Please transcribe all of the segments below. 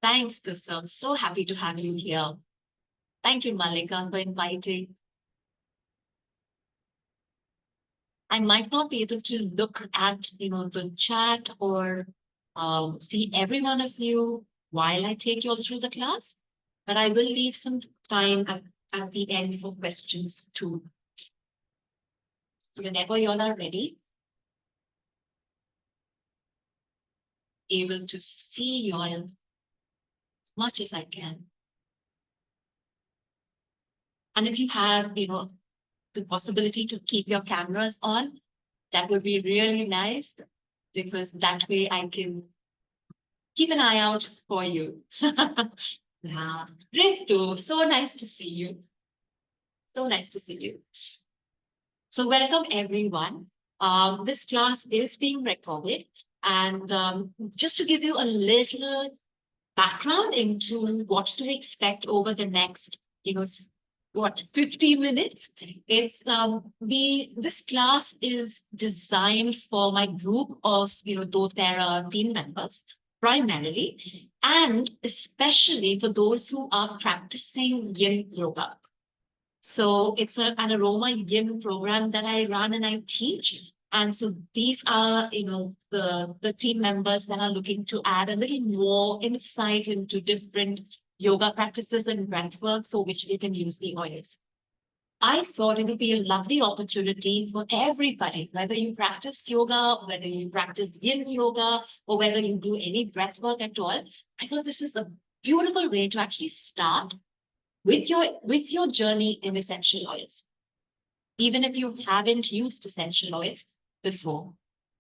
Thanks, Kusum. I'm so happy to have you here. Thank you, Malika, for inviting. I might not be able to look at, the chat or see every one of you while I take you all through the class, but I will leave some time at the end for questions too. So whenever you all are ready, able to see you all as much as I can. And if you have, the possibility to keep your cameras on, that would be really nice because that way I can keep an eye out for you. Yeah. Ritu, so nice to see you. So nice to see you. So welcome everyone. This class is being recorded, and just to give you a little background into what to expect over the next, 50 minutes. It's this class is designed for my group of, doTERRA team members primarily, and especially for those who are practicing yin yoga. So it's an aromaYIN program that I run and I teach. And so these are, the team members that are looking to add a little more insight into different yoga practices and breathwork for which they can use the oils. I thought it would be a lovely opportunity for everybody, whether you practice yoga, whether you practice yin yoga, or whether you do any breathwork at all. I thought this is a beautiful way to actually start with your journey in essential oils, even if you haven't used essential oils before.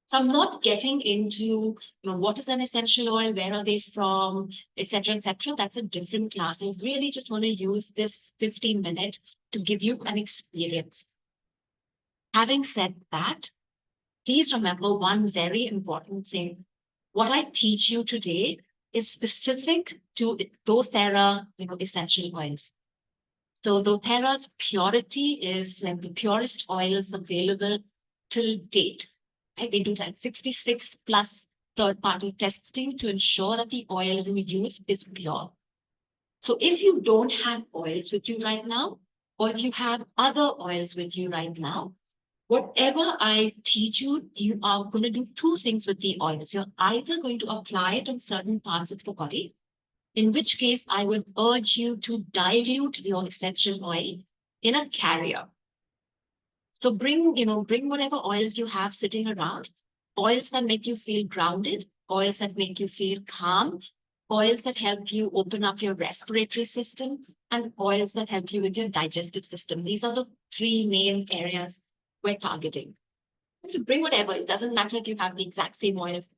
So I'm not getting into, what is an essential oil, where are they from, etc., etc. That's a different class. I really just want to use this 15 minutes to give you an experience. Having said that, please remember one very important thing. What I teach you today is specific to doTERRA, essential oils. So doTERRA's purity is like the purest oils available till date. Right? They do like 66 plus third-party testing to ensure that the oil you use is pure. So if you don't have oils with you right now, or if you have other oils with you right now, whatever I teach you, you are going to do two things with the oils. You're either going to apply it on certain parts of the body, in which case I would urge you to dilute your essential oil in a carrier. So bring whatever oils you have sitting around, oils that make you feel grounded, oils that make you feel calm, oils that help you open up your respiratory system, and oils that help you with your digestive system. These are the three main areas we're targeting. So bring whatever. It doesn't matter if you have the exact same oils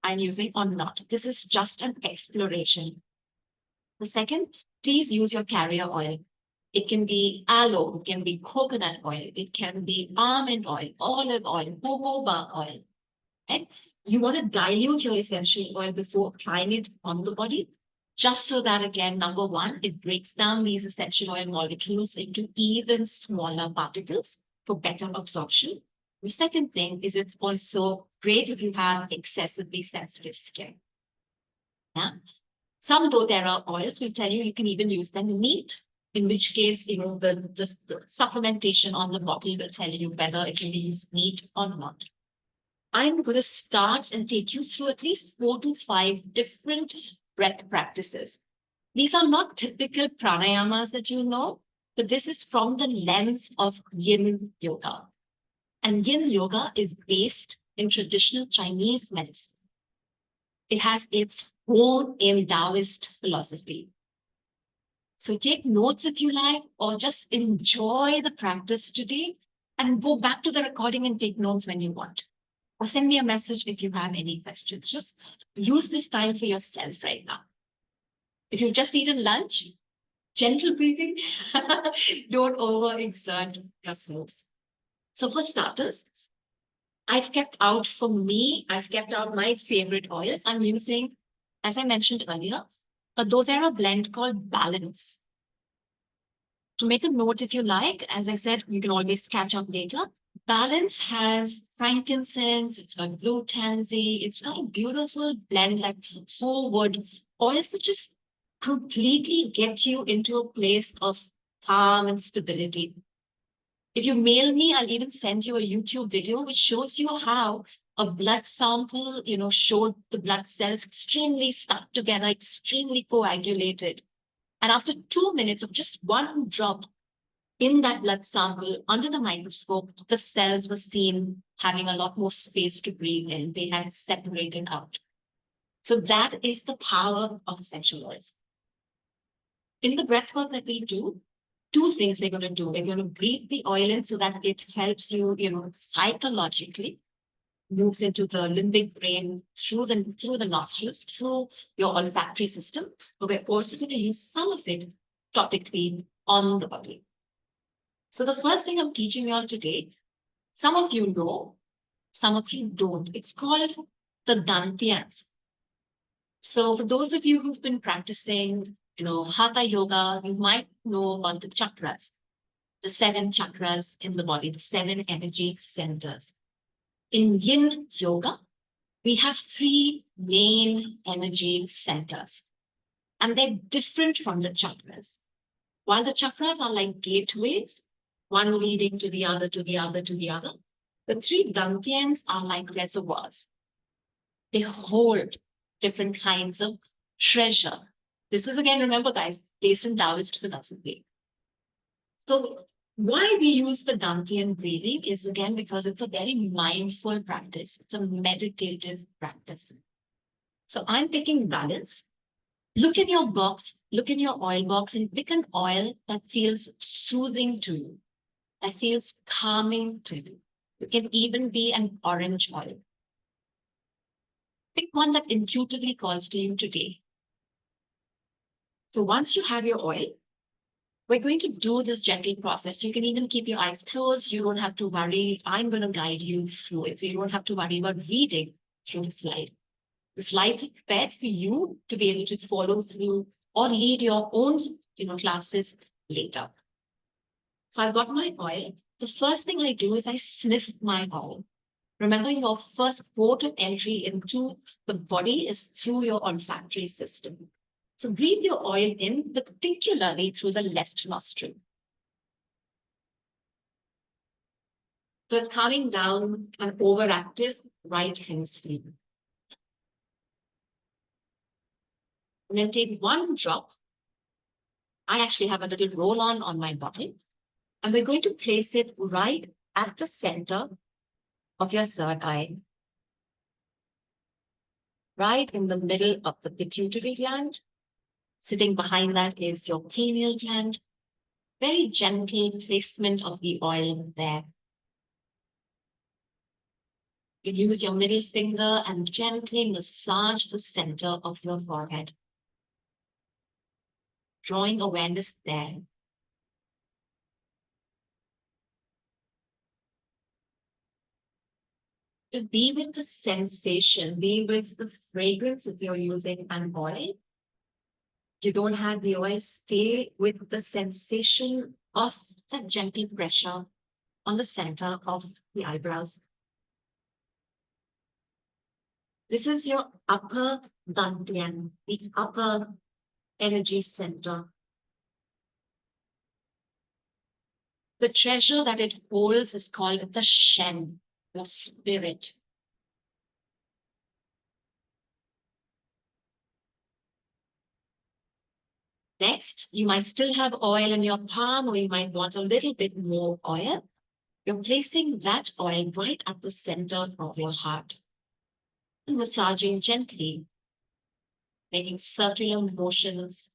I'm using or not. This is just an exploration. The second, please use your carrier oil. It can be aloe, it can be coconut oil, it can be almond oil, olive oil, jojoba oil. Right? You want to dilute your essential oil before applying it on the body, just so that, again, number one, it breaks down these essential oil molecules into even smaller particles for better absorption. The second thing is it's also great if you have excessively sensitive skin. Yeah? Some doTERRA oils will tell you can even use them neat, in which case, the supplementation on the bottle will tell you whether it can be used neat or not. I'm going to start and take you through at least 4 to 5 different breath practices. These are not typical pranayamas that you know, but this is from the lens of yin yoga. And yin yoga is based in traditional Chinese medicine. It has its own in Taoist philosophy. So take notes if you like, or just enjoy the practice today and go back to the recording and take notes when you want. Or send me a message if you have any questions. Just use this time for yourself right now. If you've just eaten lunch, gentle breathing, don't overexert yourselves. So for starters, I've kept out my favorite oils. I'm using, as I mentioned earlier, a doTERRA blend called Balance. To make a note if you like, as I said, you can always catch up later. Balance has frankincense, it's got blue tansy, it's got a beautiful blend like full wood oils that just completely get you into a place of calm and stability. If you mail me, I'll even send you a YouTube video which shows you how a blood sample, showed the blood cells extremely stuck together, extremely coagulated. And after 2 minutes of just one drop in that blood sample under the microscope, the cells were seen having a lot more space to breathe in. They had separated out. So that is the power of essential oils. In the breath work that we do, two things we're going to do. We're going to breathe the oil in so that it helps you, psychologically moves into the limbic brain through the nostrils, through your olfactory system. But we're also going to use some of it topically on the body. So the first thing I'm teaching you all today, some of you know, some of you don't. It's called the Dantyans. So for those of you who've been practicing, Hatha yoga, you might know about the chakras, the 7 chakras in the body, the 7 energy centers. In yin yoga, we have 3 main energy centers, and they're different from the chakras. While the chakras are like gateways, one leading to the other, to the other, to the other, the 3 dantyans are like reservoirs. They hold different kinds of treasure. This is, again, remember guys, based in Taoist philosophy. So why we use the Dantian breathing is, again, because it's a very mindful practice. It's a meditative practice. So I'm picking balance. Look in your box, look in your oil box, and pick an oil that feels soothing to you, that feels calming to you. It can even be an orange oil. Pick one that intuitively calls to you today. So once you have your oil, we're going to do this gentle process. You can even keep your eyes closed. You don't have to worry. I'm going to guide you through it. So you don't have to worry about reading through the slide. The slides are prepared for you to be able to follow through or lead your own, classes later. So I've got my oil. The first thing I do is I sniff my oil. Remember, your first port of entry into the body is through your olfactory system. So breathe your oil in, particularly through the left nostril. So it's calming down an overactive right hemisphere. And then take one drop. I actually have a little roll-on on my bottle. And we're going to place it right at the center of your third eye. Right in the middle of the pituitary gland. Sitting behind that is your pineal gland. Very gentle placement of the oil there. You use your middle finger and gently massage the center of your forehead, drawing awareness there. Just be with the sensation, be with the fragrance if you're using an oil. You don't have the oil, stay with the sensation of that gentle pressure on the center of the eyebrows. This is your upper dantian, the upper energy center. The treasure that it holds is called the Shen, the spirit. Next, you might still have oil in your palm, or you might want a little bit more oil. You're placing that oil right at the center of your heart and massaging gently, making circular motions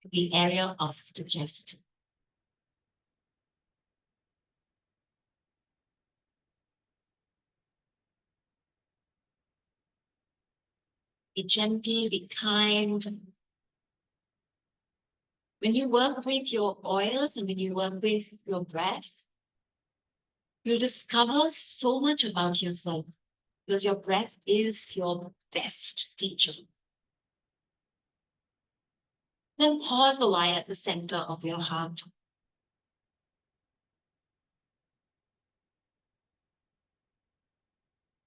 in the area of the chest. Be gentle, be kind. When you work with your oils and when you work with your breath, you'll discover so much about yourself because your breath is your best teacher. Then pause a while at the center of your heart.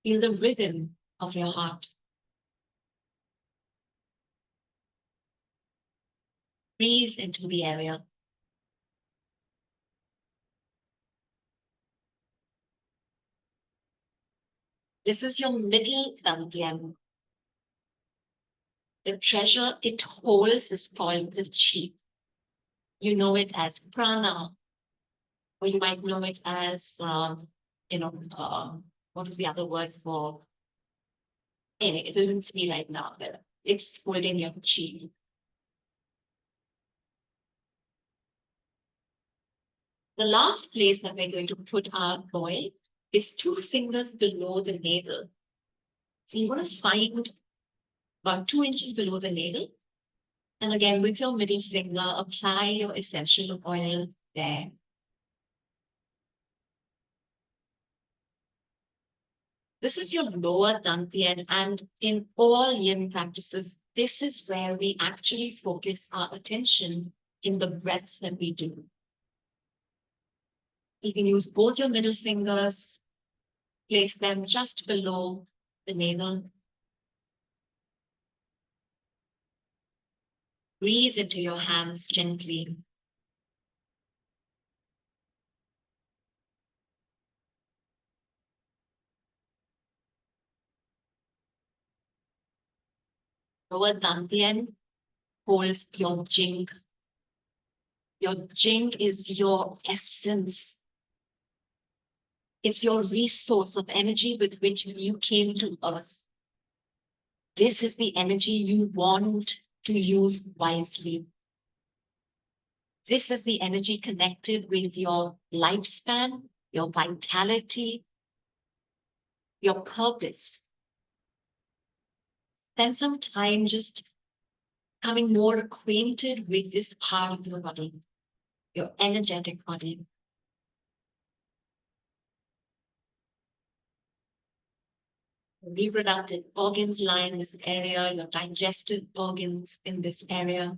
Feel the rhythm of your heart. Breathe into the area. This is your middle dantian. The treasure it holds is called the chi. You know it as prana, or you might know it as, you know, what is the other word for? Anyway, it isn't me right now, but it's holding your chi. The last place that we're going to put our oil is 2 fingers below the navel. So you want to find about 2 inches below the navel. And again, with your middle finger, apply your essential oil there. This is your lower dantian, and in all yin practices, this is where we actually focus our attention in the breath that we do. You can use both your middle fingers, place them just below the navel. Breathe into your hands gently. Lower dantian holds your jing. Your jing is your essence. It's your resource of energy with which you came to earth. This is the energy you want to use wisely. This is the energy connected with your lifespan, your vitality, your purpose. Spend some time just becoming more acquainted with this part of your body, your energetic body. Reproductive organs lie in this area, your digestive organs in this area.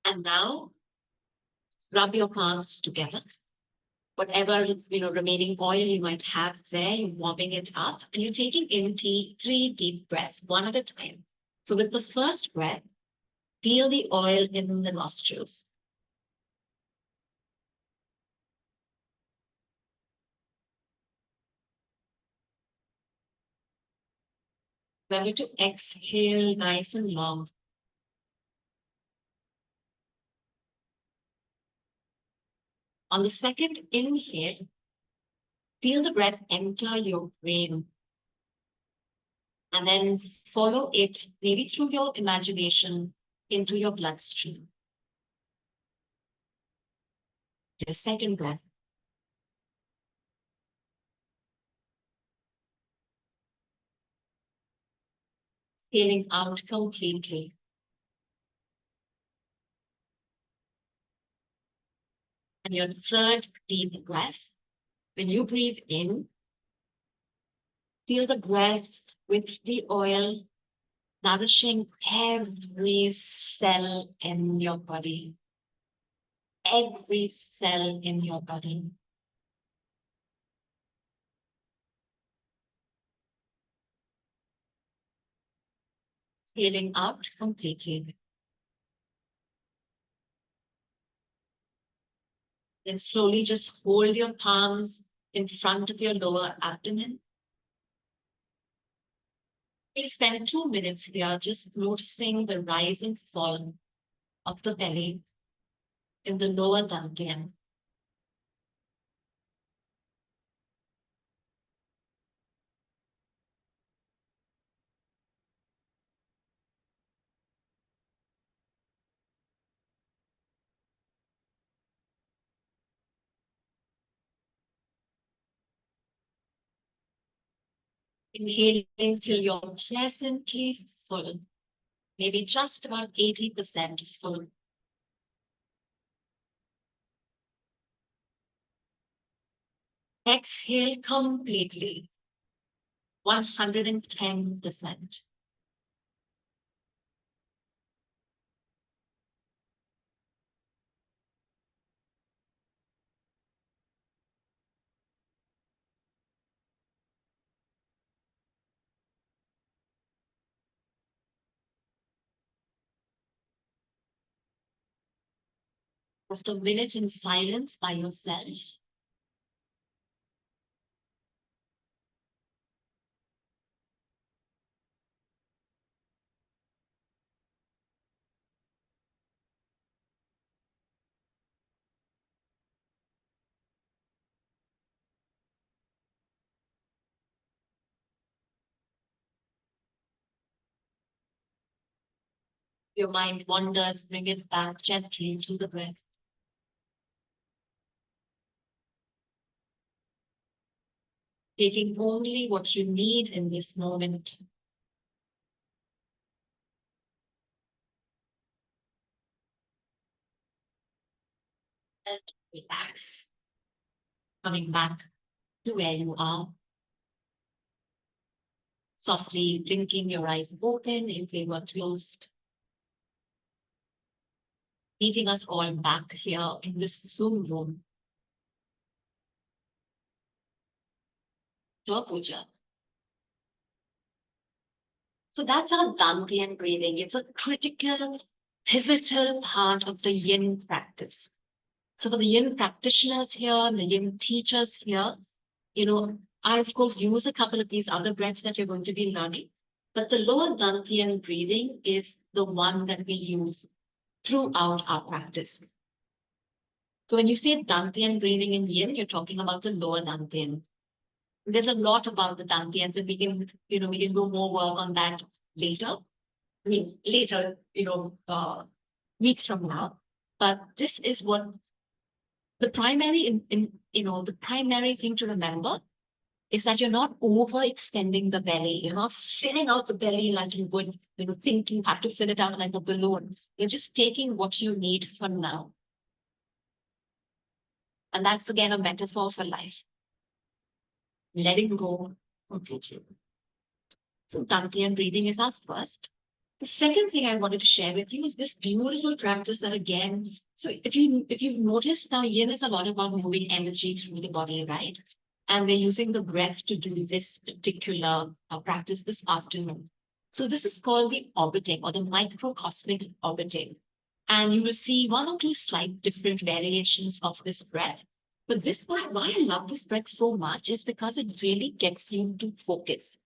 And now, rub your palms together. Whatever remaining oil you might have there, you're warming it up, and you're taking in 3 deep breaths, one at a time. So with the first breath, feel the oil in the nostrils. Remember to exhale nice and long. On the second inhale, feel the breath enter your brain. And then follow it, maybe through your imagination, into your bloodstream. Your second breath. Scaling out completely. And your third deep breath. When you breathe in, feel the breath with the oil nourishing every cell in your body. Every cell in your body. Scaling out completely. Then slowly just hold your palms in front of your lower abdomen. We'll spend 2 minutes here just noticing the rise and fall of the belly in the lower dantian. Inhaling till you're pleasantly full, maybe just about 80% full. Exhale completely, 110%. Just a minute in silence by yourself. Your mind wanders, bring it back gently to the breath. Taking only what you need in this moment. And relax. Coming back to where you are. Softly blinking your eyes open if they were closed. Meeting us all back here in this Zoom room. To a puja. So that's our Dantian breathing. It's a critical, pivotal part of the yin practice. So for the yin practitioners here and the yin teachers here, I of course use a couple of these other breaths that you're going to be learning, but the lower Dantian breathing is the one that we use throughout our practice. So when you say Dantian breathing in yin, you're talking about the lower Dantian. There's a lot about the Dantians, and we can do more work on that later. I mean, later, weeks from now. But this is what the primary, the primary thing to remember is that you're not overextending the belly. You're not filling out the belly like you would, think you have to fill it out like a balloon. You're just taking what you need for now. And that's again a metaphor for life. Letting go completely. So Dantian breathing is our first. The second thing I wanted to share with you is this beautiful practice that again, so if you've noticed now, yin is a lot about moving energy through the body, right? And we're using the breath to do this particular practice this afternoon. So this is called the orbiting or the microcosmic orbiting. And you will see one or two slight different variations of this breath. But this why I love this breath so much is because it really gets you to focus.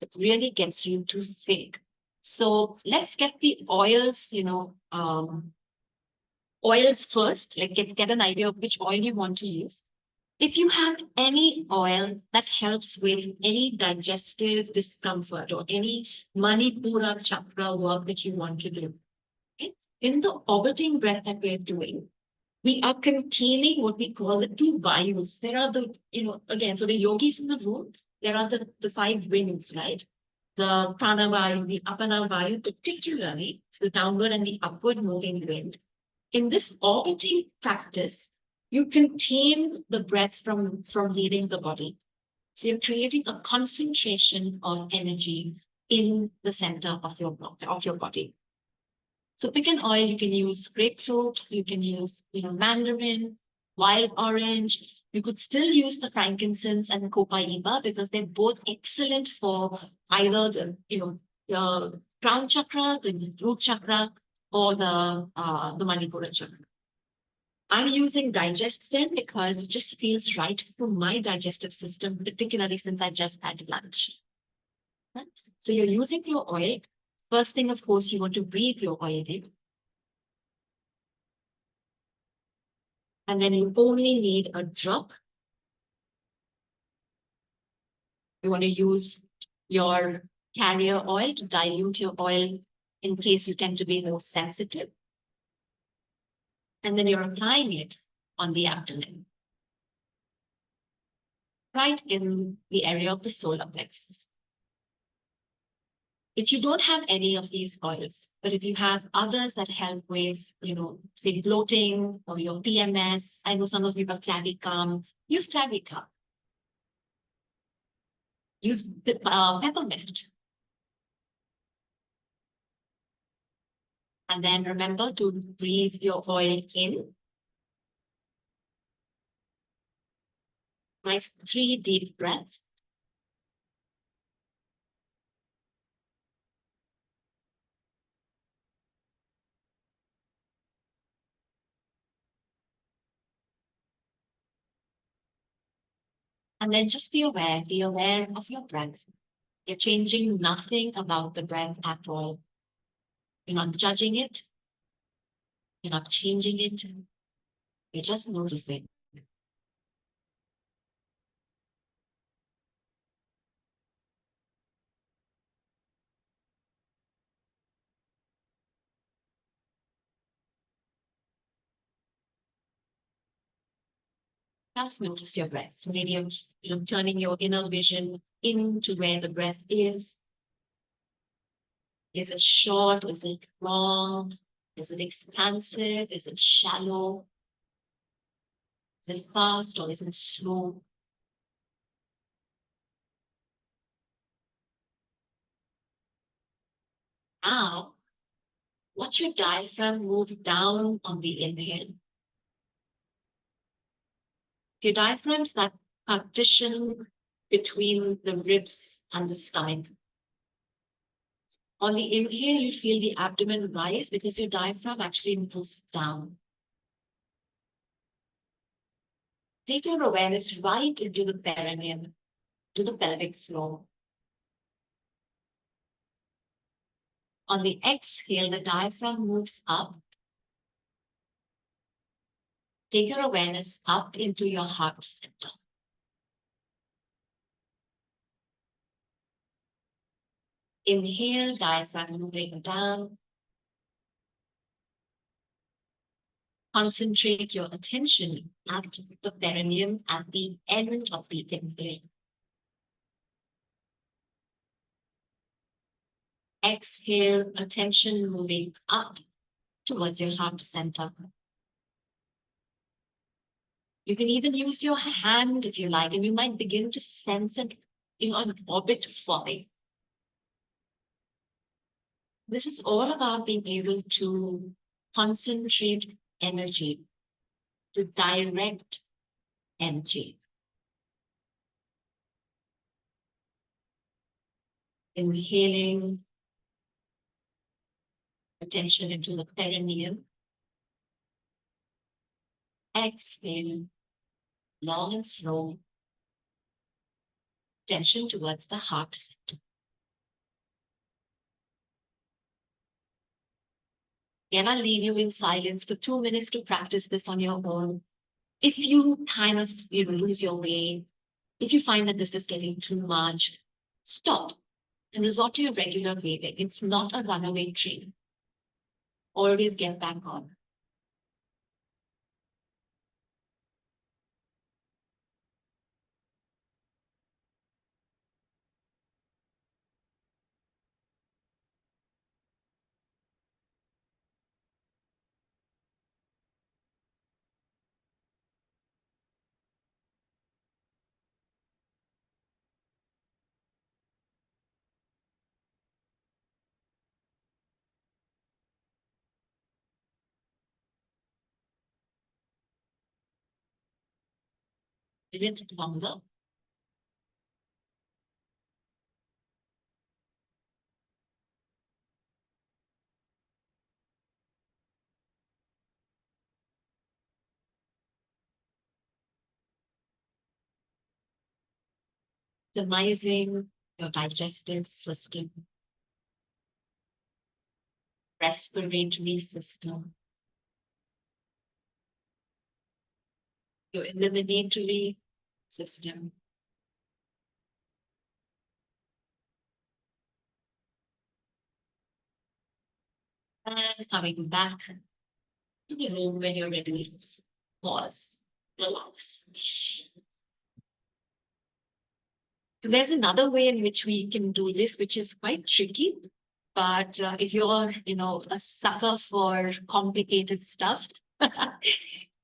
It really gets you to think. So let's get the oils, oils first, like get an idea of which oil you want to use. If you have any oil that helps with any digestive discomfort or any Manipura chakra work that you want to do, okay? In the orbiting breath that we're doing, we are containing what we call the two vayus. There are again, for the yogis in the room, there are the five winds, right? The prana vayu, the apana vayu, particularly, so the downward and the upward moving wind. In this orbiting practice, you contain the breath from leaving the body. So you're creating a concentration of energy in the center of your body. So pick an oil. You can use grapefruit. You can use mandarin, wild orange. You could still use the frankincense and the copaiba because they're both excellent for either the crown chakra, the root chakra, or the Manipura chakra. I'm using Digest Zen because it just feels right for my digestive system, particularly since I've just had lunch. So you're using your oil. First thing, of course, you want to breathe your oil in. And then you only need a drop. You want to use your carrier oil to dilute your oil in case you tend to be more sensitive. And then you're applying it on the abdomen, right in the area of the solar plexus. If you don't have any of these oils, but if you have others that help with, say bloating or your PMS, I know some of you have clavicum, use clavicum. Use peppermint. And then remember to breathe your oil in. Nice 3 deep breaths. And then just be aware of your breath. You're changing nothing about the breath at all. You're not judging it, you're not changing it, you're just noticing. Just notice your breath. So maybe you're turning your inner vision into where the breath is. Is it short? Is it long? Is it expansive? Is it shallow? Is it fast or is it slow? Now, watch your diaphragm move down on the inhale. Your diaphragm's that partition between the ribs and the stomach. On the inhale, you feel the abdomen rise because your diaphragm actually moves down. Take your awareness right into the perineum, to the pelvic floor. On the exhale, the diaphragm moves up. Take your awareness up into your heart center. Inhale, diaphragm moving down. Concentrate your attention at the perineum at the end of the inhale. Exhale, attention moving up towards your heart center. You can even use your hand if you like, and you might begin to sense an orbit forming. This is all about being able to concentrate energy, to direct energy. Inhaling attention into the perineum. Exhale, long and slow, attention towards the heart center. Again, I'll leave you in silence for 2 minutes to practice this on your own. If you kind of lose your way, if you find that this is getting too much, stop and resort to your regular breathing. It's not a runaway train. Always get back on. A little longer. Optimizing your digestive system, respiratory system, your eliminatory system. And coming back to the room when you're ready. Pause. Relax. So there's another way in which we can do this, which is quite tricky. But if you're, a sucker for complicated stuff,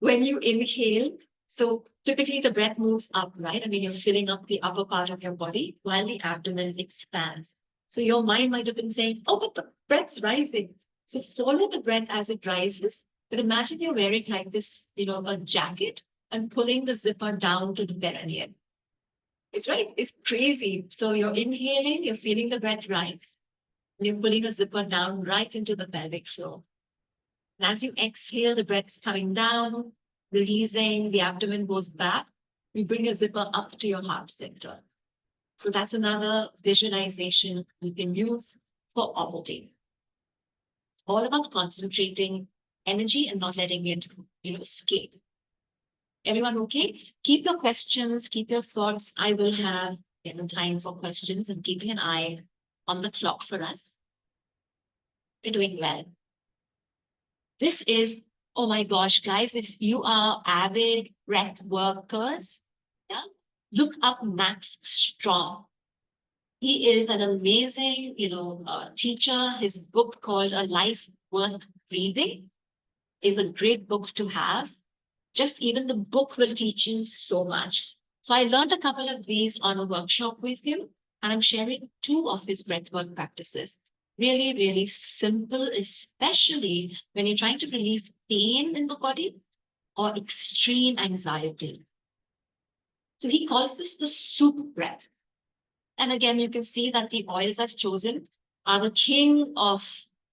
when you inhale, so typically the breath moves up, right? I mean, you're filling up the upper part of your body while the abdomen expands. So your mind might have been saying, oh, but the breath's rising. So follow the breath as it rises. But imagine you're wearing like this, a jacket and pulling the zipper down to the perineum. It's right. It's crazy. So you're inhaling, you're feeling the breath rise. And you're pulling a zipper down right into the pelvic floor. And as you exhale, the breath's coming down, releasing, the abdomen goes back. You bring your zipper up to your heart center. So that's another visualization you can use for auditing. All about concentrating energy and not letting it, escape. Everyone okay? Keep your questions, keep your thoughts. I will have time for questions. I'm keeping an eye on the clock for us. We're doing well. This is, oh my gosh, guys, if you are avid breath workers, yeah, look up Max Strong. He is an amazing, teacher. His book called A Life Worth Breathing is a great book to have. Just even the book will teach you so much. So I learned a couple of these on a workshop with him, and I'm sharing two of his breathwork practices. Really, really simple, especially when you're trying to release pain in the body or extreme anxiety. So he calls this the soup breath. And again, you can see that the oils I've chosen are the king of,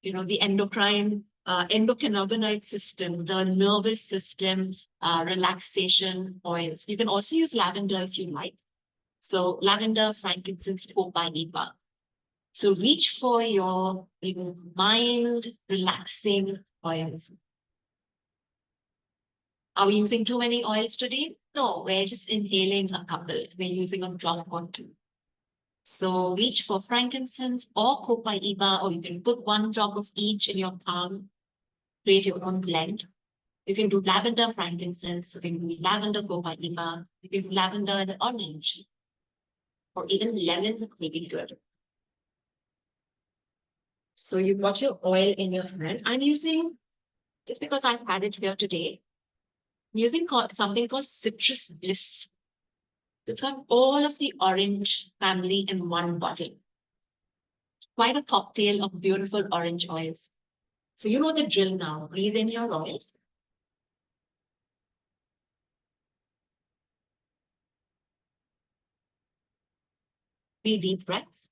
the endocannabinoid system, the nervous system, relaxation oils. You can also use lavender if you like. So lavender, frankincense, copaiba. So reach for your mind relaxing oils. Are we using too many oils today? No, we're just inhaling a couple. We're using a drop or two. So reach for frankincense or copaiba, or you can put one drop of each in your palm, create your own blend. You can do lavender, frankincense, you can do lavender, copaiba, you can do lavender and orange, or even lemon may be good. So you've got your oil in your hand. I'm using, just because I've had it here today, I'm using something called Citrus Bliss. It's got all of the orange family in one bottle. It's quite a cocktail of beautiful orange oils. So you know the drill now. Breathe in your oils. 3 deep breaths.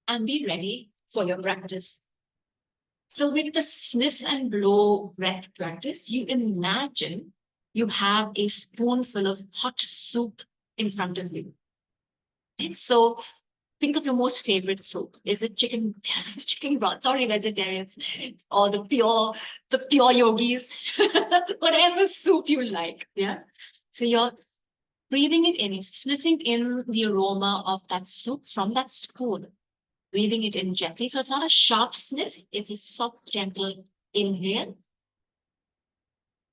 And be ready for your practice. So with the sniff and blow breath practice, you imagine you have a spoonful of hot soup in front of you. And so think of your most favorite soup. Is it chicken, chicken broth? Sorry, vegetarians, or the pure yogis, whatever soup you like. Yeah. So you're breathing it in, sniffing in the aroma of that soup from that spoon, breathing it in gently. So it's not a sharp sniff, it's a soft, gentle inhale.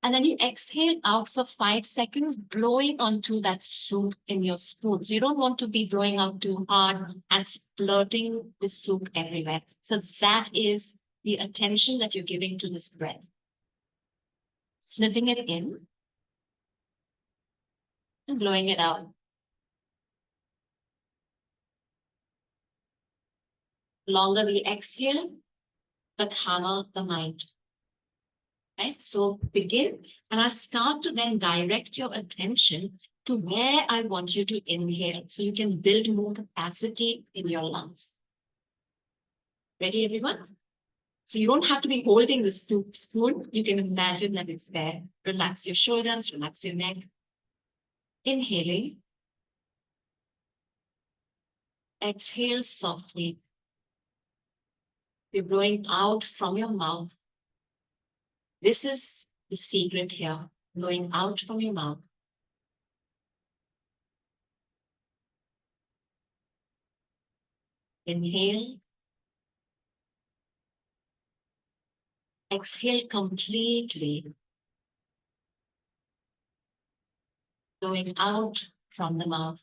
And then you exhale out for 5 seconds, blowing onto that soup in your spoon. So you don't want to be blowing out too hard and splurting the soup everywhere. So that is the attention that you're giving to this breath. Sniffing it in and blowing it out. Longer the exhale, the calmer the mind. Right? So begin, and I'll start to then direct your attention to where I want you to inhale so you can build more capacity in your lungs. Ready, everyone? So you don't have to be holding the soup spoon. You can imagine that it's there. Relax your shoulders, relax your neck. Inhaling. Exhale softly. You're blowing out from your mouth. This is the secret here, blowing out from your mouth. Inhale. Exhale completely. Going out from the mouth.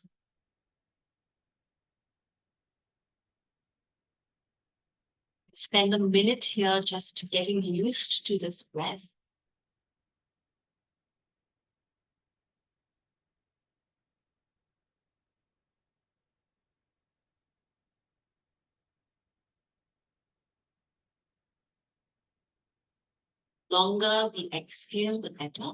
Spend a minute here just getting used to this breath. Longer the exhale, the better.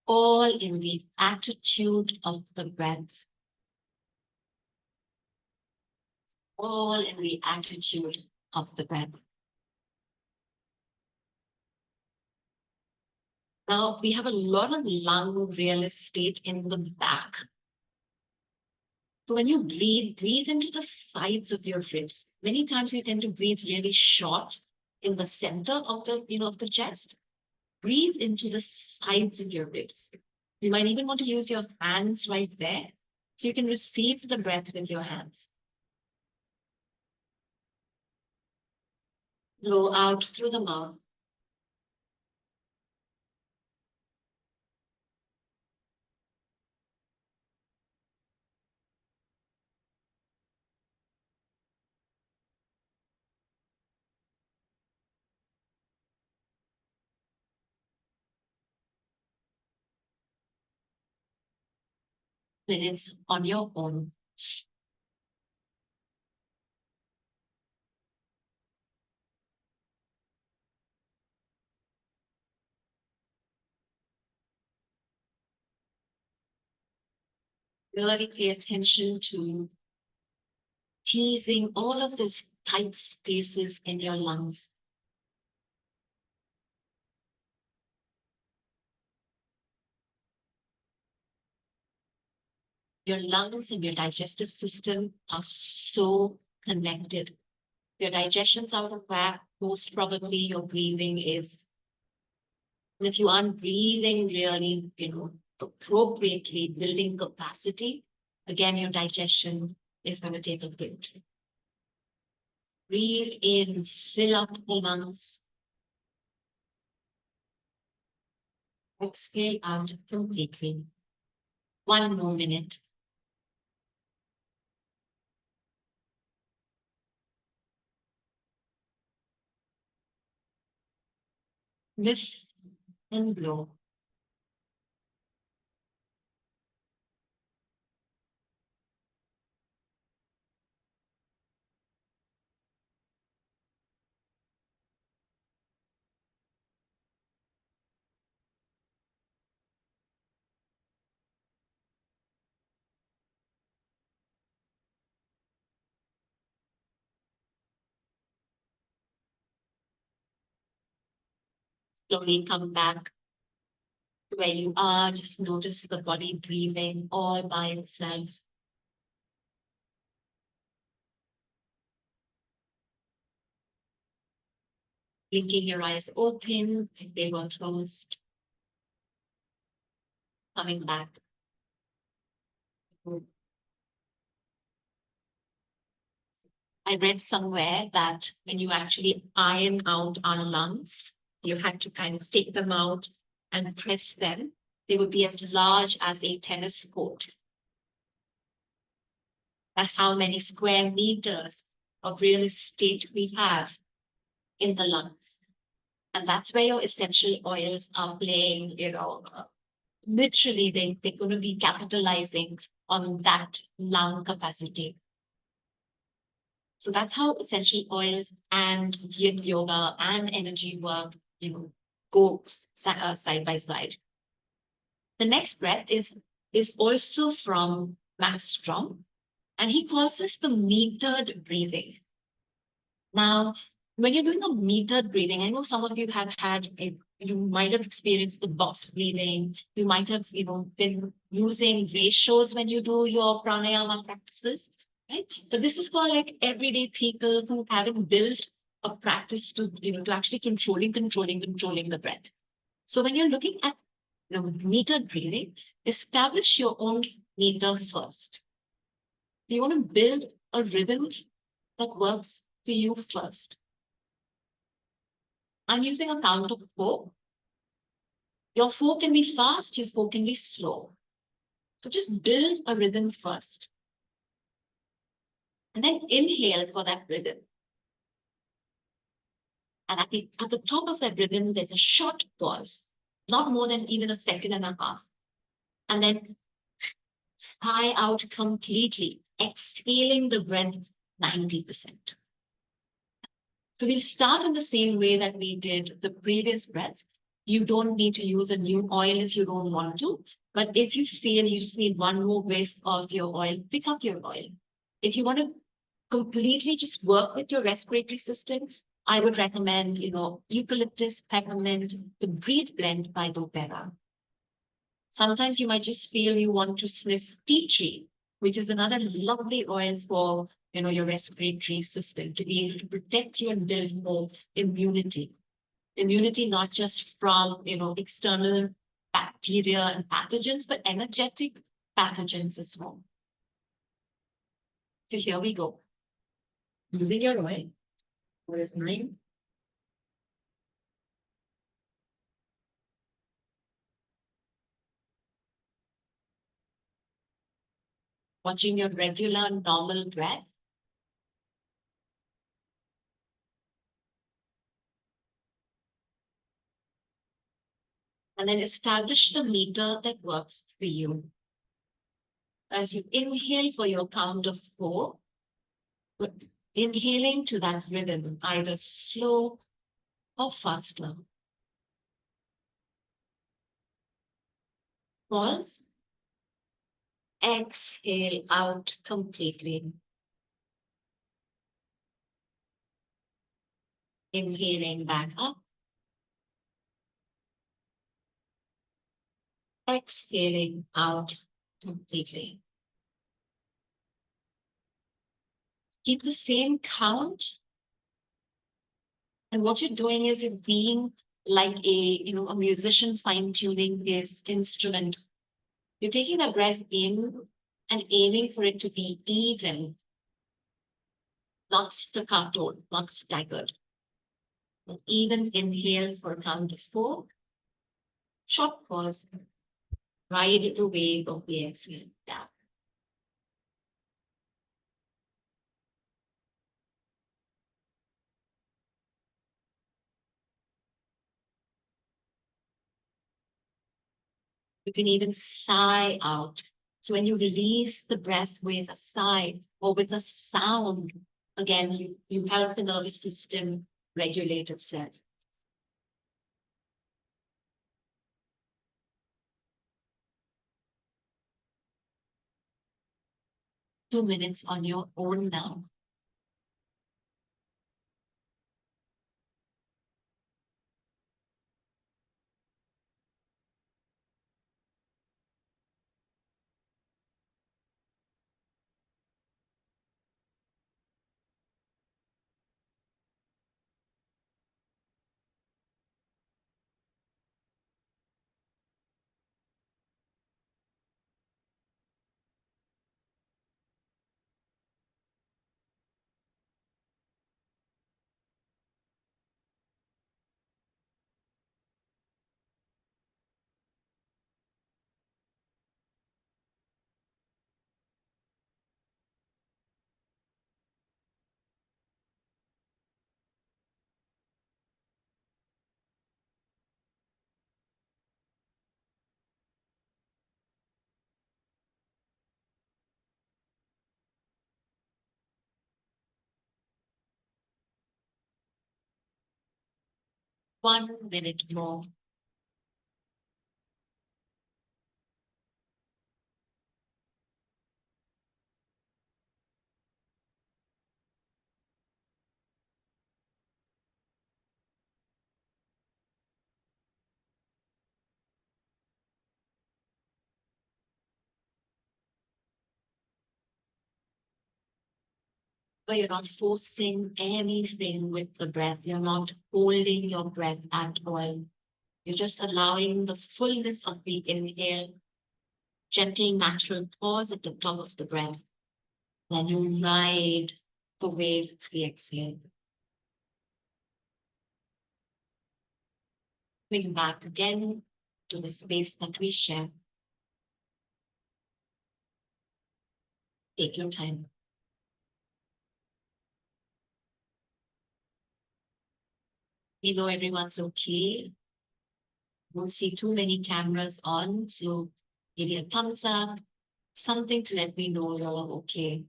All in the attitude of the breath. All in the attitude of the breath. Now we have a lot of lung real estate in the back. So when you breathe into the sides of your ribs. Many times you tend to breathe really short in the center of the chest. Breathe into the sides of your ribs. You might even want to use your hands right there. So you can receive the breath with your hands. Blow out through the mouth. Minutes on your own. Really pay attention to teasing all of those tight spaces in your lungs. Your lungs and your digestive system are so connected. Your digestion's out of whack, most probably your breathing is. And if you aren't breathing really, appropriately, building capacity, again, your digestion is going to take a hit. Breathe in, fill up the lungs. Exhale out completely. 1 more minute. Lift and blow. Slowly come back to where you are. Just notice the body breathing all by itself. Blinking your eyes open if they were closed. Coming back. I read somewhere that when you actually iron out our lungs, you had to kind of take them out and press them. They would be as large as a tennis court. That's how many square meters of real estate we have in the lungs. And that's where your essential oils are playing, literally they're going to be capitalizing on that lung capacity. So that's how essential oils and yin yoga and energy work, go side by side. The next breath is also from Max Strong, and he calls this the metered breathing. Now, when you're doing a metered breathing, I know some of you have you might have experienced the box breathing. You might have, been using ratios when you do your pranayama practices, right? But this is for like everyday people who haven't built a practice to actually controlling the breath. So when you're looking at, metered breathing, establish your own meter first. You want to build a rhythm that works for you first. I'm using a count of 4. Your 4 can be fast, your 4 can be slow. So just build a rhythm first. And then inhale for that rhythm. And at the top of that rhythm, there's a short pause, not more than even a second and a half. And then sigh out completely, exhaling the breath 90%. So we'll start in the same way that we did the previous breaths, You don't need to use a new oil if you don't want to. But if you feel you just need one more whiff of your oil, pick up your oil. If you want to completely just work with your respiratory system, I would recommend, eucalyptus, peppermint, the Breathe blend by doTERRA. Sometimes you might just feel you want to sniff tea tree, which is another lovely oil for, your respiratory system to be able to protect you and build more immunity. Immunity not just from, external bacteria and pathogens, but energetic pathogens as well. So here we go. Using your oil. What is mine? Watching your regular, normal breath. And then establish the meter that works for you. As you inhale for your count of 4, inhaling to that rhythm, either slow or faster. Pause. Exhale out completely. Inhaling back up. Exhaling out completely. Keep the same count. And what you're doing is you're being like a musician fine-tuning his instrument. You're taking the breath in and aiming for it to be even, not staccato, not staggered. An even inhale for a count of 4. Short pause. Ride the wave of the exhale down. You can even sigh out. So when you release the breath with a sigh or with a sound, again, you help the nervous system regulate itself. Two minutes on your own now. One minute more. But you're not forcing anything with the breath. You're not holding your breath at all. You're just allowing the fullness of the inhale, gentle, natural pause at the top of the breath. Then you ride the wave of the exhale. Coming back again to the space that we share. Take your time. We know everyone's okay. Don't see too many cameras on, so maybe a thumbs up, something to let me know you're all okay.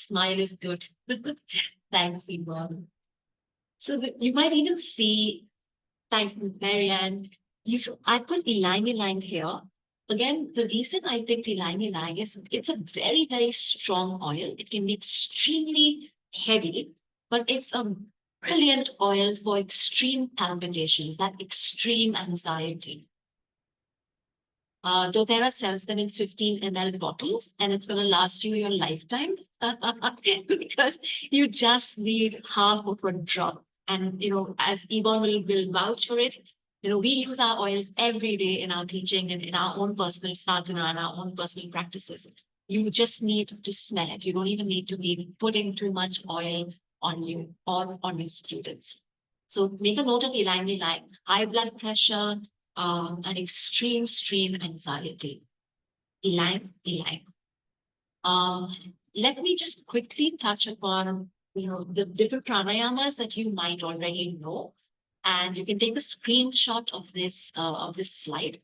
smile is good. Thanks, Yvonne. So you might even see, thanks, Marianne. I put ylang ylang here. Again, the reason I picked ylang ylang is it's a very, very strong oil. It can be extremely heavy, but it's a brilliant oil for extreme palpitations, that extreme anxiety. doTERRA sells them in 15 ml bottles, and it's going to last you your lifetime because you just need half of a drop. And as Yvonne will vouch for it, we use our oils every day in our teaching and in our own personal sadhana and our own personal practices. You just need to smell it. You don't even need to be putting too much oil on you or on your students. So make a note of ylang ylang, high blood pressure, and extreme anxiety. Ylang ylang. Let me just quickly touch upon the different pranayamas that you might already know, and you can take a screenshot of this slide.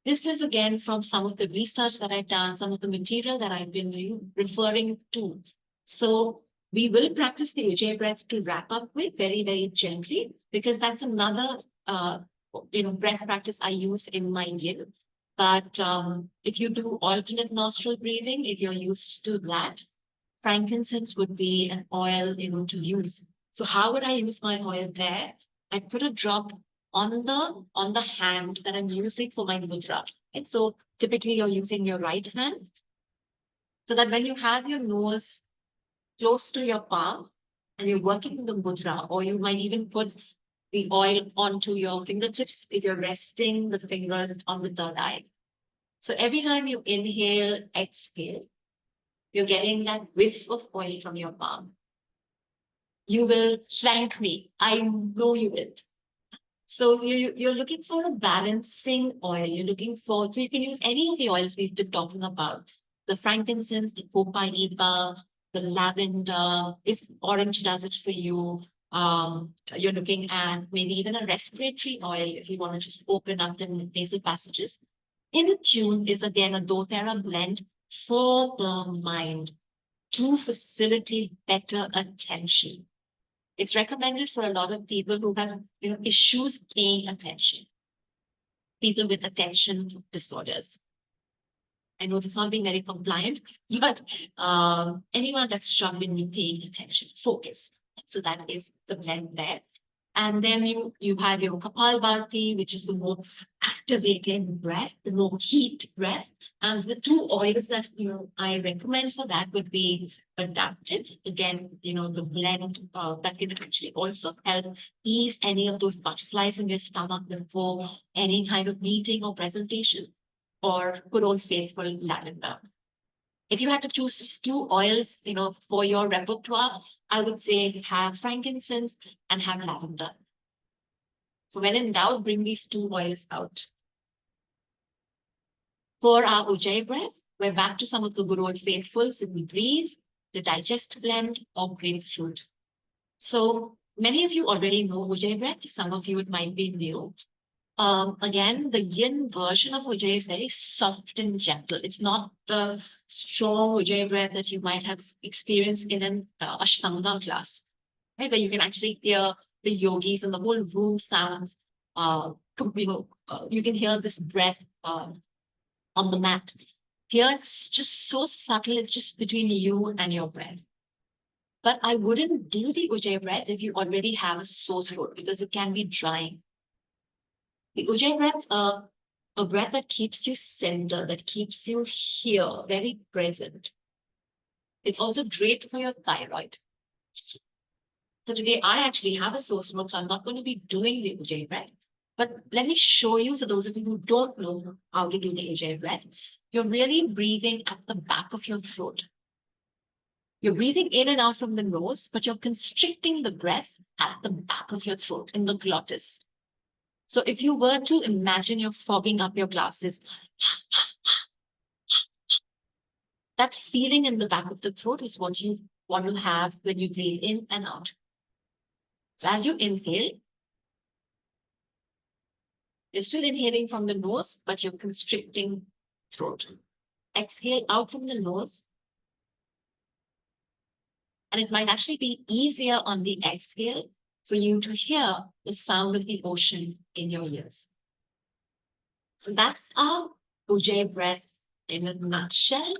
This is again from some of the research that I've done, some of the material that I've been referring to. So we will practice the Ujjayi breath to wrap up with very, very gently, because that's another breath practice I use in my yin. But if you do alternate nostril breathing, if you're used to that, frankincense would be an oil to use. So how would I use my oil there? I put a drop on the hand that I'm using for my mudra. And so typically you're using your right hand, so that when you have your nose close to your palm and you're working the mudra, or you might even put the oil onto your fingertips if you're resting the fingers on the third eye. So every time you inhale, exhale, you're getting that whiff of oil from your palm. You will thank me. I know you will. So you're looking for a balancing oil. So you can use any of the oils we've been talking about. The frankincense, the copaiba, the lavender, if orange does it for you. You're looking at maybe even a respiratory oil if you want to just open up the nasal passages. In tune is again a doTERRA blend for the mind to facilitate better attention. It's recommended for a lot of people who have issues paying attention, people with attention disorders. I know it's not being very compliant, but anyone that's struggling with paying attention, focus. So that is the blend there. And then you have your Kapalbhati, which is the more activating breath, the more heat breath. And the two oils that I recommend for that would be adaptive. Again, the blend that can actually also help ease any of those butterflies in your stomach before any kind of meeting or presentation, or good old faithful lavender. If you had to choose just two oils, for your repertoire, I would say have frankincense and have lavender. So when in doubt, bring these two oils out. For our Ujjayi breath, we're back to some of the good old faithfuls. So we breathe, the digest blend, or grapefruit. So many of you already know Ujjayi breath. Some of you, it might be new. Again, the yin version of Ujjayi is very soft and gentle. It's not the strong Ujjayi breath that you might have experienced in an Ashtanga class, right? Where you can actually hear the yogis and the whole room sounds. You can hear this breath on the mat. Here, it's just so subtle. It's just between you and your breath. But I wouldn't do the Ujjayi breath if you already have a sore throat, because it can be drying. The Ujjayi breath's a breath that keeps you centered, that keeps you here, very present. It's also great for your thyroid. So today I actually have a sore throat, so I'm not going to be doing the Ujjayi breath. But let me show you, for those of you who don't know how to do the Ujjayi breath, you're really breathing at the back of your throat. You're breathing in and out from the nose, but you're constricting the breath at the back of your throat, in the glottis. So if you were to imagine you're fogging up your glasses, that feeling in the back of the throat is what you want to have when you breathe in and out. So as you inhale, you're still inhaling from the nose, but you're constricting throat. Exhale out from the nose. And it might actually be easier on the exhale for you to hear the sound of the ocean in your ears. So that's our Ujjayi breath in a nutshell.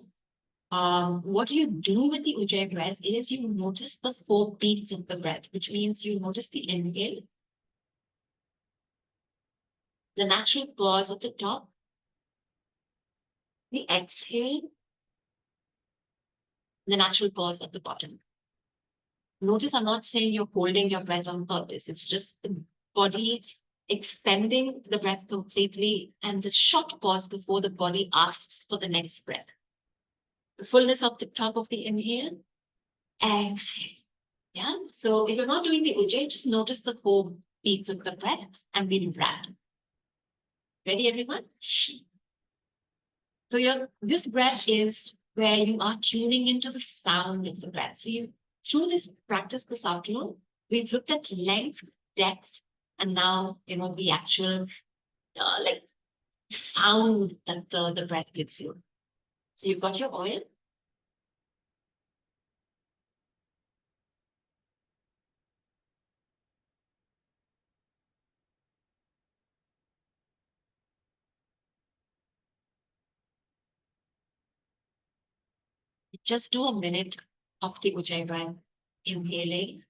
What you do with the Ujjayi breath is you notice the 4 beats of the breath, which means you notice the inhale, the natural pause at the top, the exhale, the natural pause at the bottom. Notice I'm not saying you're holding your breath on purpose. It's just the body expending the breath completely and the short pause before the body asks for the next breath. The fullness of the top of the inhale, exhale. Yeah. So if you're not doing the Ujjayi, just notice the 4 beats of the breath and we'll wrap. Ready, everyone? So this breath is where you are tuning into the sound of the breath. So through this practice this afternoon, we've looked at length, depth, and now the actual like sound that the breath gives you. So you've got your oil. Just do a minute of the Ujjayi breath, inhaling.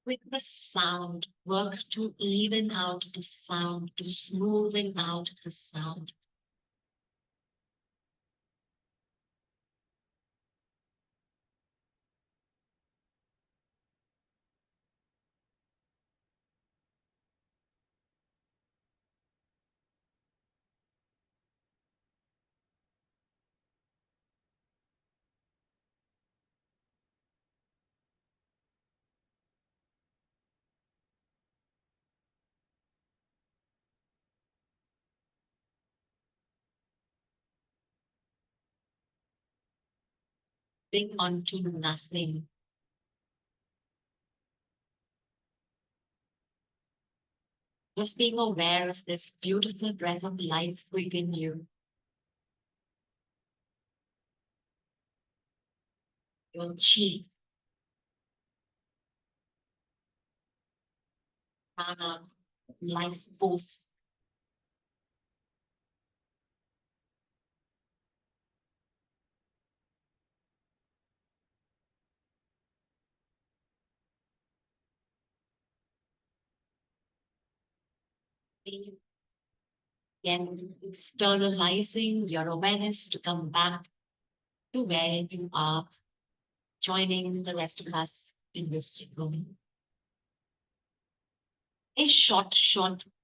With the sound, work to even out the sound, to smoothing out the sound. Think onto nothing. Just being aware of this beautiful breath of life within you, your chi, prana, life force. Again, externalizing your awareness to come back to where you are, joining the rest of us in this room. In short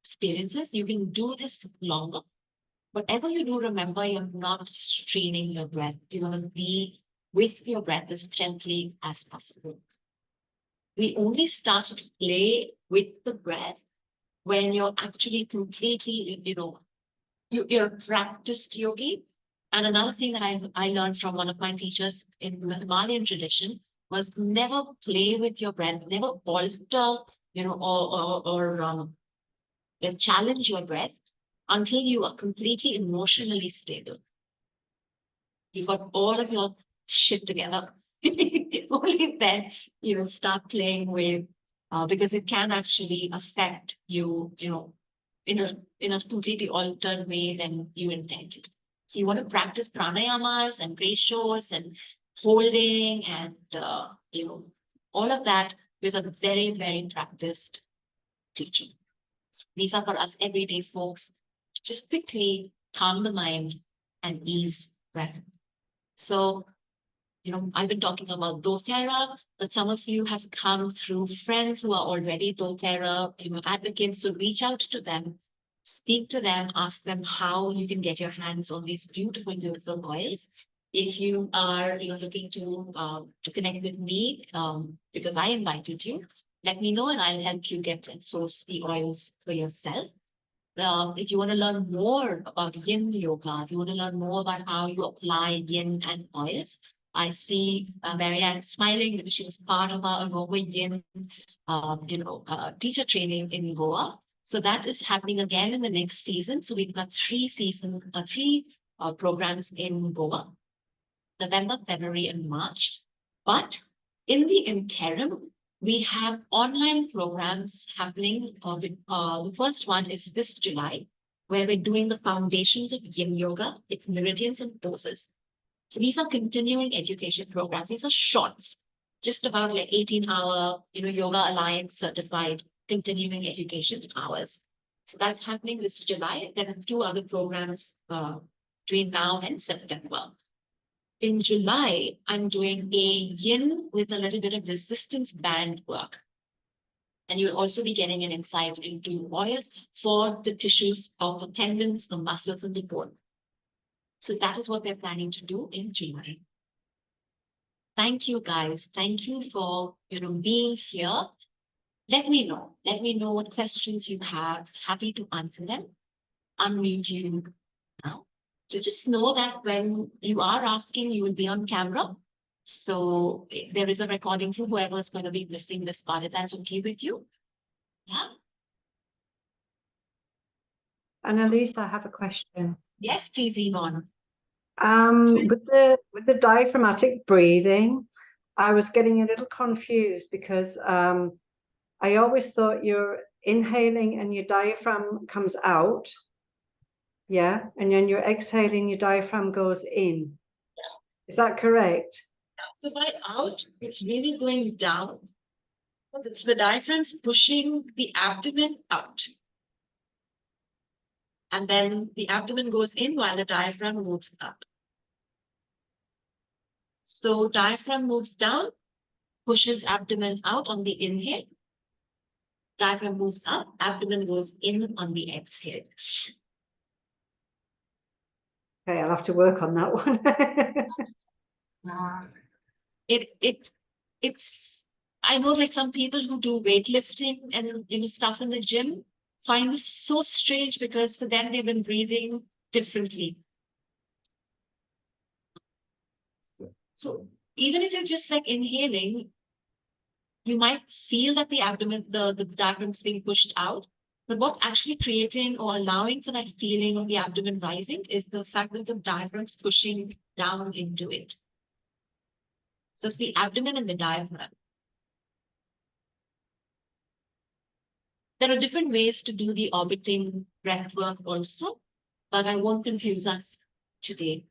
experiences, you can do this longer. Whatever you do, remember you're not straining your breath. You're going to be with your breath as gently as possible. We only start to play with the breath when you're actually completely, you're a practiced yogi. And another thing that I learned from one of my teachers in the Himalayan tradition was never play with your breath, never alter, or challenge your breath until you are completely emotionally stable. You've got all of your shit together. Only then, start playing with, because it can actually affect you, in a completely altered way than you intended. So you want to practice pranayamas and ratios and holding and, all of that with a very, very practiced teacher. These are for us everyday folks. Just quickly calm the mind and ease breath. So, I've been talking about doTERRA, but some of you have come through friends who are already doTERRA, advocates. So reach out to them, speak to them, ask them how you can get your hands on these beautiful, beautiful oils. If you are, looking to connect with me, because I invited you, let me know and I'll help you get and source the oils for yourself. If you want to learn more about yin yoga, if you want to learn more about how you apply yin and oils, I see Marianne smiling because she was part of our aromaYIN, teacher training in Goa. So that is happening again in the next season. So we've got three programs in Goa, November, February, and March. But in the interim, we have online programs happening. The first one is this July, where we're doing the foundations of yin yoga. It's meridians and poses. So these are continuing education programs. These are shorts, just about like 18-hour, Yoga Alliance certified continuing education hours. So that's happening this July. There are 2 other programs between now and September. In July, I'm doing a yin with a little bit of resistance band work. And you'll also be getting an insight into oils for the tissues of the tendons, the muscles, and the bone. So that is what we're planning to do in July. Thank you, guys. Thank you for being here. Let me know. Let me know what questions you have. Happy to answer them. Unmute you now. So just know that when you are asking, you will be on camera. So there is a recording for whoever is going to be missing this part. If that's okay with you. Yeah. Annalise, I have a question. Yes, please, Yvonne. With the diaphragmatic breathing, I was getting a little confused because I always thought you're inhaling and your diaphragm comes out. Yeah. And then you're exhaling, your diaphragm goes in. Yeah. Is that correct? So by out, it's really going down. It's the diaphragm's pushing the abdomen out. And then the abdomen goes in while the diaphragm moves up. So diaphragm moves down, pushes abdomen out on the inhale. Diaphragm moves up, abdomen goes in on the exhale. Okay, I'll have to work on that one. It's I know like some people who do weightlifting and stuff in the gym find this so strange because for them they've been breathing differently. So even if you're just like inhaling, you might feel that the abdomen, the diaphragm's being pushed out. But what's actually creating or allowing for that feeling of the abdomen rising is the fact that the diaphragm's pushing down into it. So it's the abdomen and the diaphragm. There are different ways to do the orbiting breath work also, but I won't confuse us today.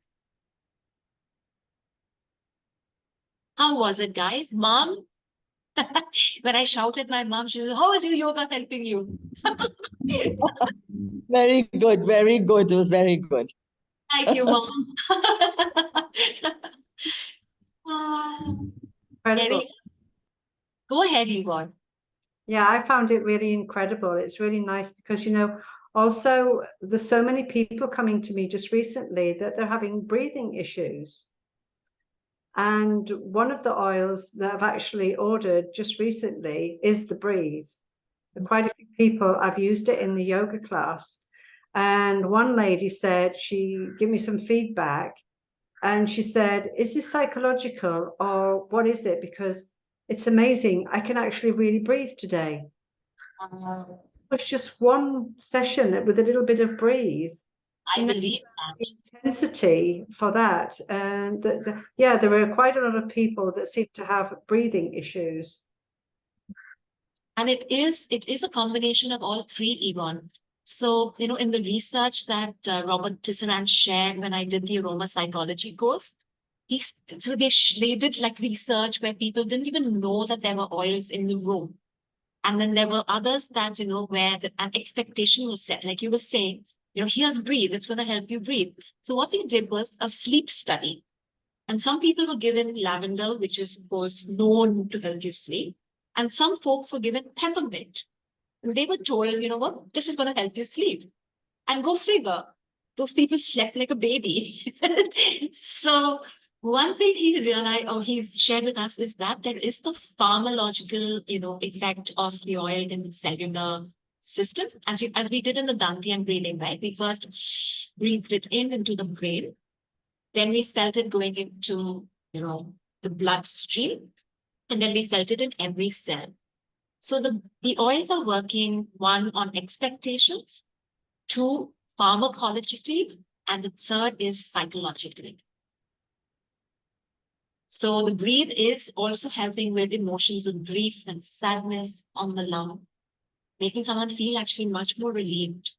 How was it, guys? Mom? When I shouted my mom, she was, how is your yoga helping you? Very good, very good. It was very good. Thank you, Mom. Incredible. Go ahead, Yvonne. Yeah, I found it really incredible. It's really nice because, also there's so many people coming to me just recently that they're having breathing issues. And one of the oils that I've actually ordered just recently is the Breathe. And quite a few people, I've used it in the yoga class. And one lady said, she gave me some feedback and she said, is this psychological or what is it? Because it's amazing. I can actually really breathe today. It's just one session with a little bit of breathe. I believe that. Intensity for that. And yeah, there are quite a lot of people that seem to have breathing issues. And it is a combination of all three, Yvonne. So, in the research that Robert Tisserand shared when I did the aroma psychology course, they did like research where people didn't even know that there were oils in the room. And then there were others that, where an expectation was set. Like you were saying, here's breathe, it's going to help you breathe. So what they did was a sleep study. And some people were given lavender, which is, of course, known to help you sleep. And some folks were given peppermint. And they were told, you know what, this is going to help you sleep. And go figure, those people slept like a baby. So One thing he realized or he's shared with us is that there is the pharmacological, effect of the oil in the cellular system, as we did in the Dantian breathing, right? We first breathed it in into the brain, then we felt it going into, the bloodstream, and then we felt it in every cell. So the oils are working, one, on expectations, two, pharmacologically, and the third is psychologically. So the breathe is also helping with emotions of grief and sadness on the lung, making someone feel actually much more relieved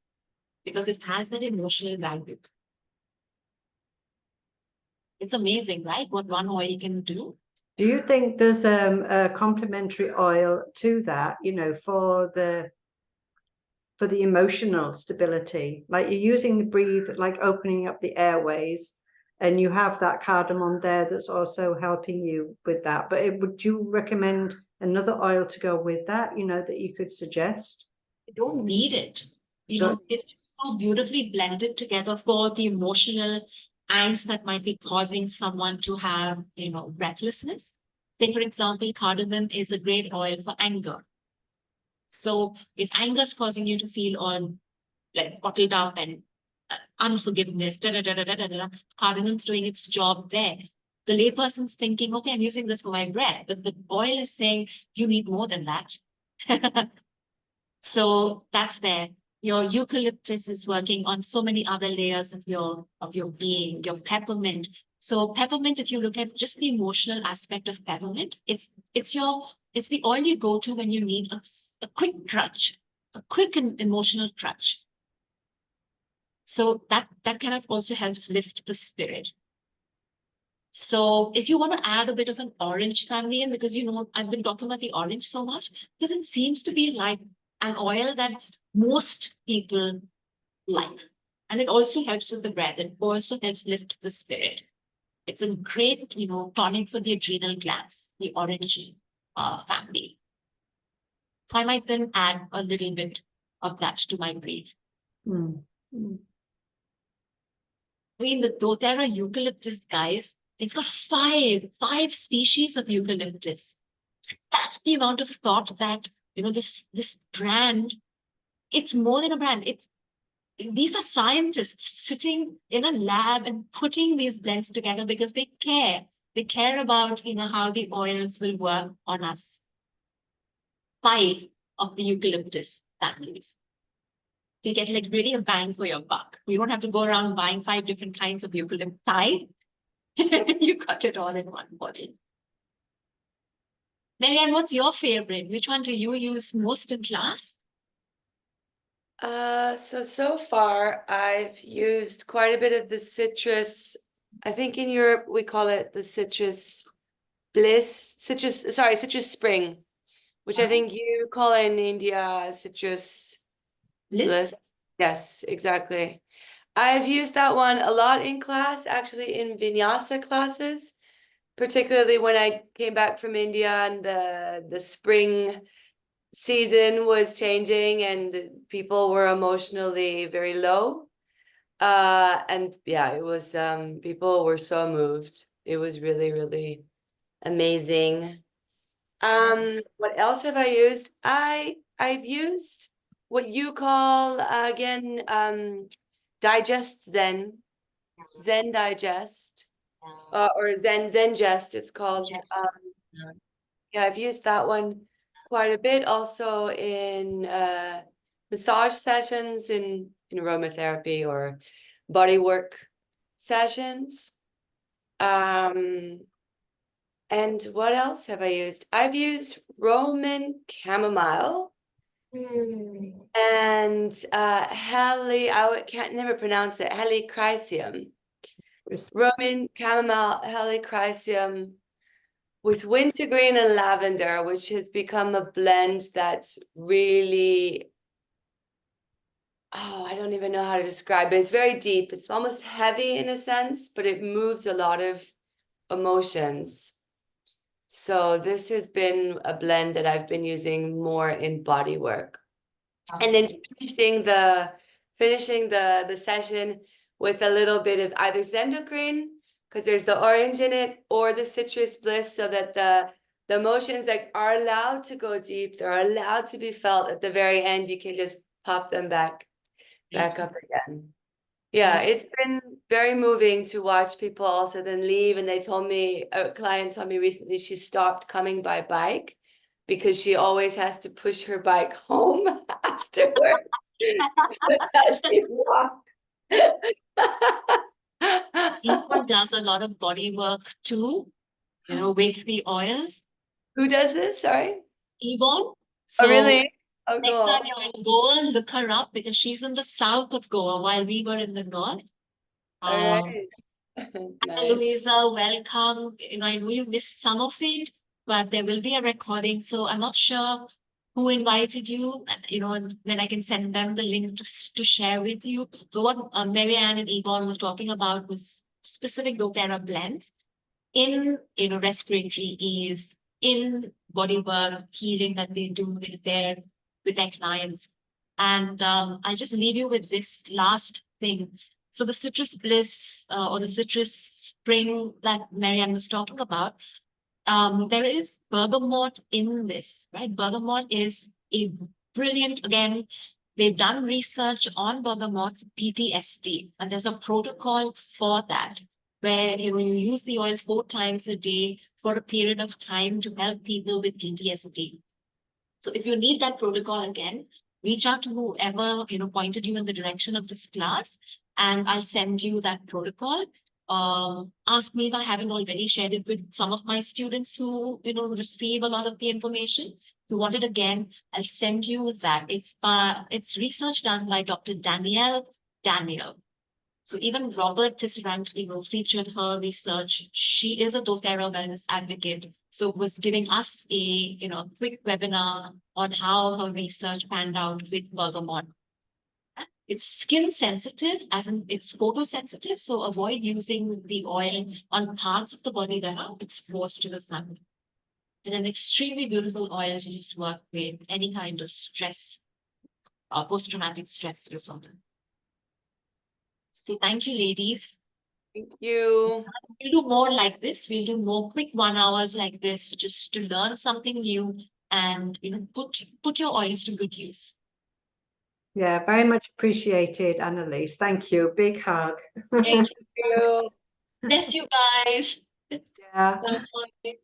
because it has that emotional value. It's amazing, right? What one oil can do. Do you think there's a complementary oil to that, for the emotional stability? Like you're using the breathe, like opening up the airways, and you have that cardamom there that's also helping you with that. But would you recommend another oil to go with that, that you could suggest? You don't need it. It's just so beautifully blended together for the emotional angst that might be causing someone to have, breathlessness. Say, for example, cardamom is a great oil for anger. So if anger is causing you to feel all like bottled up and unforgiveness, cardamom's doing its job there. The layperson's thinking, okay, I'm using this for my breath, but the oil is saying you need more than that. So that's there. Your eucalyptus is working on so many other layers of your being, your peppermint. So peppermint, if you look at just the emotional aspect of peppermint, it's the oil you go to when you need a quick crutch, a quick and emotional crutch. So that kind of also helps lift the spirit. So if you want to add a bit of an orange family in, because I've been talking about the orange so much, because it seems to be like an oil that most people like. And it also helps with the breath. It also helps lift the spirit. It's a great, tonic for the adrenal glands, the orange family. So I might then add a little bit of that to my breathe. Mm. Mm. I mean, the doTERRA eucalyptus, guys, it's got five species of eucalyptus. So that's the amount of thought that, this brand, it's more than a brand. These are scientists sitting in a lab and putting these blends together because they care. They care about, how the oils will work on us. 5 of the eucalyptus families. So you get like really a bang for your buck. You don't have to go around buying 5 different kinds of eucalypti. You got it all in one bottle. Marianne, what's your favorite? Which one do you use most in class? So far I've used quite a bit of the citrus. I think in Europe we call it the citrus spring, which I think you call in India citrus bliss. Yes, exactly. I've used that one a lot in class, actually in vinyasa classes, particularly when I came back from India and the spring season was changing and people were emotionally very low. And yeah, it was people were so moved. It was really, really amazing. What else have I used? I've used what you call again Digest Zen Digest or Zengest it's called. Yeah, I've used that one quite a bit also in massage sessions in aromatherapy or bodywork sessions. And what else have I used? I've used Roman chamomile and I can't never pronounce it, helichrysum. Roman chamomile, helichrysum with wintergreen and lavender, which has become a blend that's really, I don't even know how to describe it. It's very deep. It's almost heavy in a sense, but it moves a lot of emotions. So this has been a blend that I've been using more in body work. And then finishing the session with a little bit of either Zendocrine, because there's the orange in it or the citrus bliss, so that the emotions that are allowed to go deep, they're allowed to be felt. At the very end, you can just pop them back up again. Yeah, it's been very moving to watch people also then leave. And they told me, a client told me recently, she stopped coming by bike because she always has to push her bike home afterwards. So now she walked. Yvonne does a lot of body work too, you know, with the oils. Who does this? Sorry. Yvonne. Oh, So really? Oh, next cool. time you're in Goa, look her up because she's in the south of Goa while we were in the north. All right. Nice. Louisa, welcome. You know, I know you missed some of it, but there will be a recording. So I'm not sure who invited you, you know, and then I can send them the link to share with you. So what Marianne and Yvonne were talking about was specific doTERRA blends in, you know, respiratory ease, in body work, healing that they do with their clients. And I'll just leave you with this last thing. So the citrus bliss or the citrus spring that Marianne was talking about, there is bergamot in this, right? Bergamot is a brilliant, again, they've done research on bergamot PTSD, and there's a protocol for that, where you use the oil 4 times a day for a period of time to help people with PTSD. So if you need that protocol again, reach out to whoever pointed you in the direction of this class, and I'll send you that protocol. Ask me if I haven't already shared it with some of my students who receive a lot of the information. If you want it again, I'll send you that. It's research done by Dr. Danielle Daniel. So even Robert Tisserand, featured her research. She is a doTERRA wellness advocate. So was giving us a, quick webinar on how her research panned out with bergamot. It's skin sensitive, as in it's photosensitive. So avoid using the oil on parts of the body that are exposed to the sun. And an extremely beautiful oil to just work with any kind of stress, post-traumatic stress disorder. So thank you, ladies. Thank you. We'll do more like this. We'll do more quick 1 hours like this, just to learn something new and put your oils to good use. Yeah, very much appreciated, Annalise. Thank you. Big hug. Thank you. Bless you guys. Yeah. Bye.